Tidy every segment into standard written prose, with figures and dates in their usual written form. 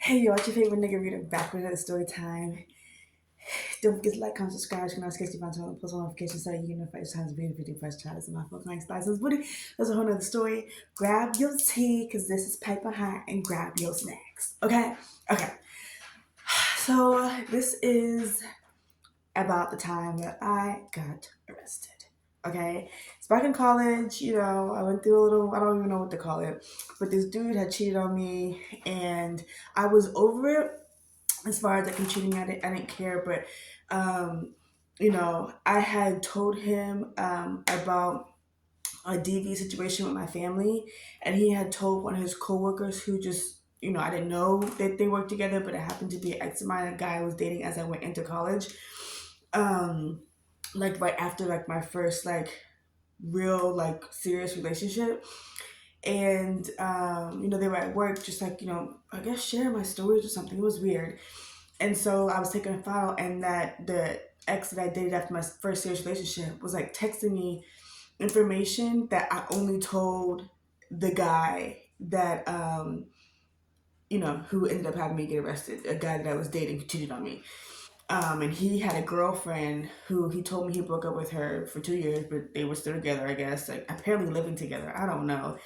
Hey yo, it's your favorite nigga reader back with another story time. Don't forget to like, comment, subscribe. You can always catch the button on post notifications so you get notified each time this video first try. This is my fucking nice license booty. That's a whole nother story. Grab your tea, cause this is piper hot, and grab your snacks. Okay? Okay. So this is about the time that I got arrested. Okay, it's back in college. I went through a little, I don't even know what to call it, but this dude had cheated on me, and I was over it. As far as like him cheating, I didn't care, but I had told him about a DV situation with my family, and he had told one of his coworkers who just, I didn't know that they worked together, but it happened to be an ex of mine, a guy I was dating as I went into college. Um, like right after like my first like real like serious relationship. And they were at work just like, I guess sharing my stories or something. It was weird. And so I was taking a file, and that the ex that I dated after my first serious relationship was like texting me information that I only told the guy that who ended up having me get arrested, a guy that I was dating who cheated on me. And he had a girlfriend who he told me he broke up with her for 2 years, but they were still together, I guess, like apparently living together. I don't know.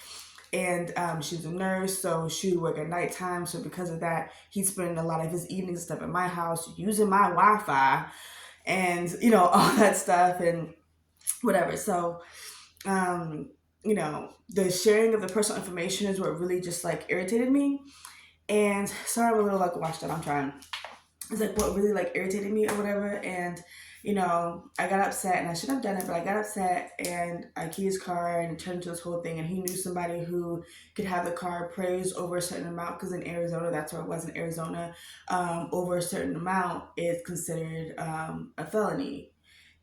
And she was a nurse, so she would work at nighttime. So because of that, he'd spend a lot of his evenings stuff at my house using my Wi-Fi and all that stuff and whatever. So the sharing of the personal information is what really just like irritated me. And sorry, I'm a little like washed up. I'm trying. It's like what really like irritated me or whatever. And I got upset, and I shouldn't have done it, but I got upset, and I keyed his car, and it turned into this whole thing. And he knew somebody who could have the car appraised over a certain amount, because in Arizona, that's where it was, in Arizona, over a certain amount is considered a felony.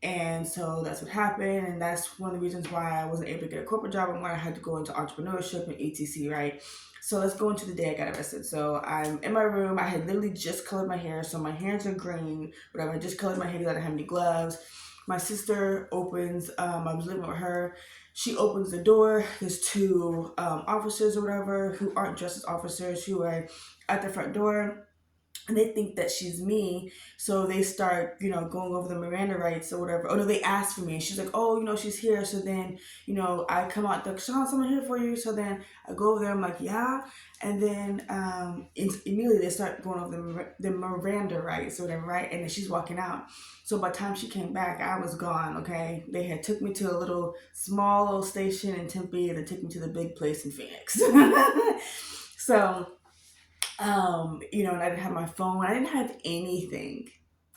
And so that's what happened, and that's one of the reasons why I wasn't able to get a corporate job and why I had to go into entrepreneurship and etc. Right? So let's go into the day I got arrested. So I'm in my room. I had literally just colored my hair, so my hands are green. Whatever. I just colored my hair because I didn't have any gloves. My sister opens. I was living with her. She opens the door. There's two officers or whatever who aren't dressed as officers who are at the front door, and they think that she's me, so they start, going over the Miranda rights or whatever. Oh no, they asked for me. She's like, oh, she's here. So then, I come out, like, Sean, someone here for you. So then I go over there. I'm like, yeah, and then immediately they start going over the Miranda rights or whatever, right? And then she's walking out. So by the time she came back, I was gone. Okay, they had took me to a little small little station in Tempe, and they took me to the big place in Phoenix. So and I didn't have my phone. I didn't have anything.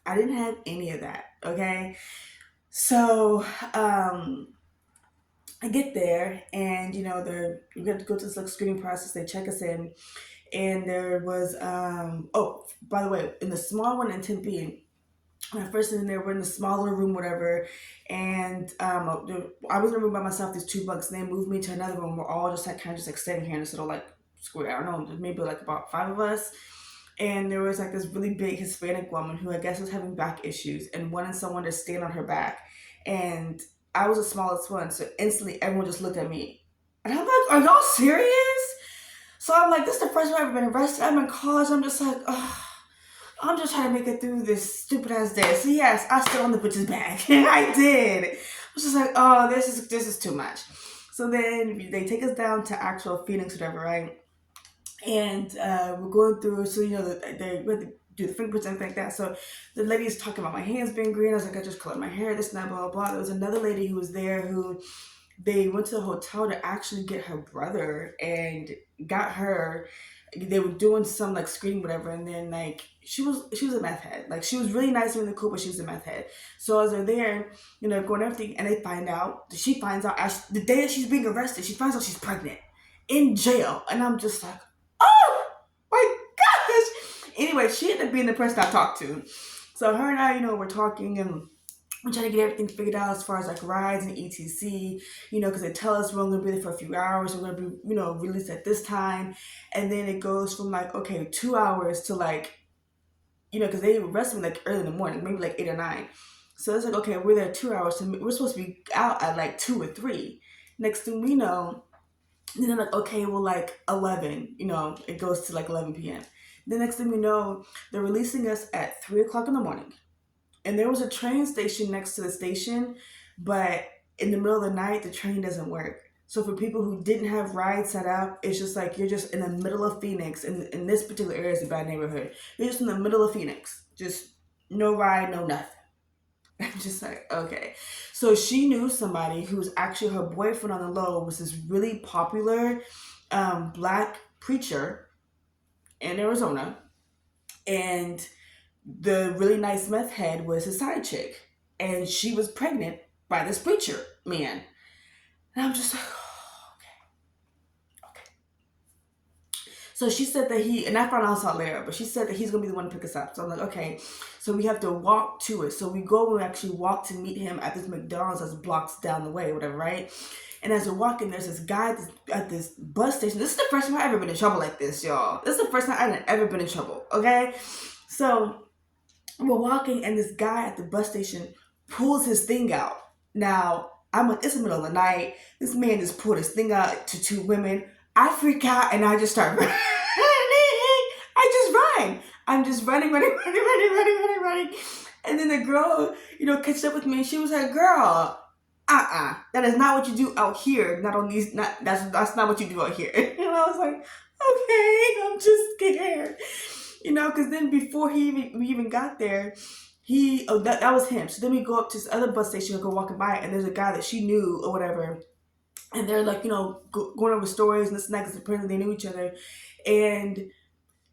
I didn't have any of that. Okay. So, I get there, and we got to go to this like screening process. They check us in, and there was oh, by the way, in the small one in Tempe, when I first in there, we're in the smaller room, whatever, and I was in a room by myself. These two bunks, and they moved me to another room. We're all just like kind of just like standing here in this little like square. I don't know, maybe like about five of us. And there was like this really big Hispanic woman who I guess was having back issues and wanted someone to stand on her back. And I was the smallest one, so instantly everyone just looked at me. And I'm like, are y'all serious? So I'm like, this is the first time I've ever been arrested. I'm in college. I'm just like, oh, I'm just trying to make it through this stupid ass day. So yes, I stood on the bitch's back. I did. I was just like, oh, this is too much. So then they take us down to actual Phoenix, whatever, right? And we're going through, so we had to do the fingerprints and everything like that. So the lady's talking about my hands being green. I was like, I just colored my hair, this and that, blah blah blah. There was another lady who was there who they went to the hotel to actually get her brother and got her. They were doing some like screening, whatever, and then like she was a meth head. Like she was really nice and really cool, but she was a meth head. So as they're there, going everything, and she finds out the day that she's being arrested, she finds out she's pregnant in jail, and I'm just like, oh my gosh. Anyway, she ended up being the person I talked to. So her and I, we're talking, and I'm trying to get everything figured out as far as like rides and etc. Because they tell us we're only gonna be there for a few hours. We're gonna be, released at this time, and then it goes from like, okay, 2 hours to like, because they arrested me like early in the morning, maybe like 8 or 9. So it's like, okay, we're there 2 hours. So we're supposed to be out at like 2 or 3. Next thing we know, then they're like, okay, well, like 11, it goes to like 11 p.m. The next thing we know, they're releasing us at 3 o'clock in the morning. And there was a train station next to the station, but in the middle of the night, the train doesn't work. So for people who didn't have rides set up, it's just like you're just in the middle of Phoenix. And in this particular area is a bad neighborhood. You're just in the middle of Phoenix. Just no ride, no nothing. I'm just like, okay. So she knew somebody who was actually her boyfriend on the low was this really popular black preacher in Arizona. And the really nice meth head was his side chick. And she was pregnant by this preacher man. And I'm just like, oh, okay. So she said that and I found out out later, but she said that he's going to be the one to pick us up. So I'm like, okay. So we have to walk to it. So we go and we actually walk to meet him at this McDonald's that's blocks down the way, whatever, right? And as we're walking, there's this guy at this bus station. This is the first time I've ever been in trouble like this, y'all. This is the first time I've ever been in trouble, okay? So we're walking, and this guy at the bus station pulls his thing out. Now, it's the middle of the night. This man just pulled his thing out to two women. I freak out, and I just start running. I just run. I'm just running. And then the girl, catches up with me, and she was like, girl, that is not what you do out here. Not on these, that's not what you do out here. And I was like, okay, I'm just scared. Because then before we even got there, that was him. So then we go up to this other bus station and go walking by, and there's a guy that she knew or whatever, and they're like, going over stories and this and that, because apparently they knew each other, and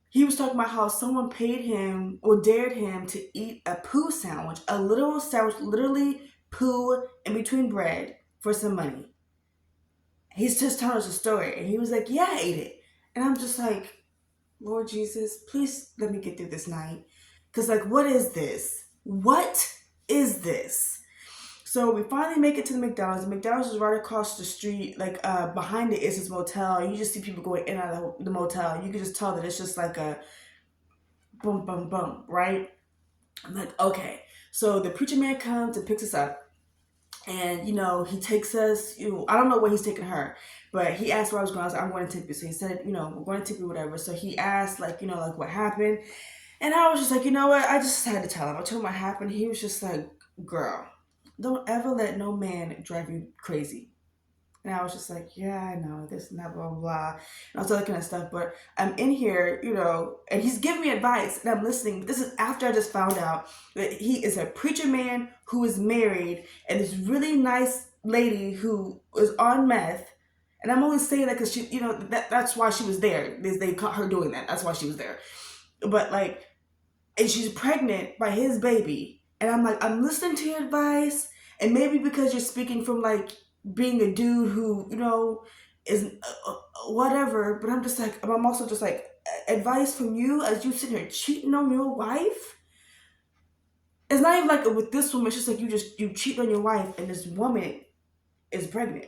he was talking about how someone paid him or dared him to eat a poo sandwich, a literal sandwich, literally poo in between bread for some money. He's just telling us a story, and he was like, yeah, I ate it. And I'm just like, Lord Jesus, please let me get through this night. Because, like, what is this? What is this? So we finally make it to the McDonald's. The McDonald's is right across the street. Like, behind it is this motel. You just see people going in and out of the motel. You can just tell that it's just like a boom, boom, boom, right? I'm like, okay. So the preacher man comes and picks us up. And, he takes us, I don't know where he's taking her, but he asked where I was going. I was like, I'm going to tip you. So he said, we're going to tip you, whatever. So he asked, like, what happened. And I was just like, you know what? I just had to tell him. I told him what happened. He was just like, girl, don't ever let no man drive you crazy. And I was just like, yeah, I know, this and that, blah, blah, blah. And all that kind of stuff. But I'm in here, and he's giving me advice, and I'm listening. But this is after I just found out that he is a preacher man who is married, and this really nice lady who is on meth. And I'm only saying that because she, that's why she was there. They caught her doing that. That's why she was there. But, like, and she's pregnant by his baby. And I'm like, I'm listening to your advice. And maybe because you're speaking from, like, being a dude who, is whatever. But I'm also just like, advice from you as you sit here cheating on your wife? It's not even like with this woman. It's just like you cheat on your wife and this woman is pregnant.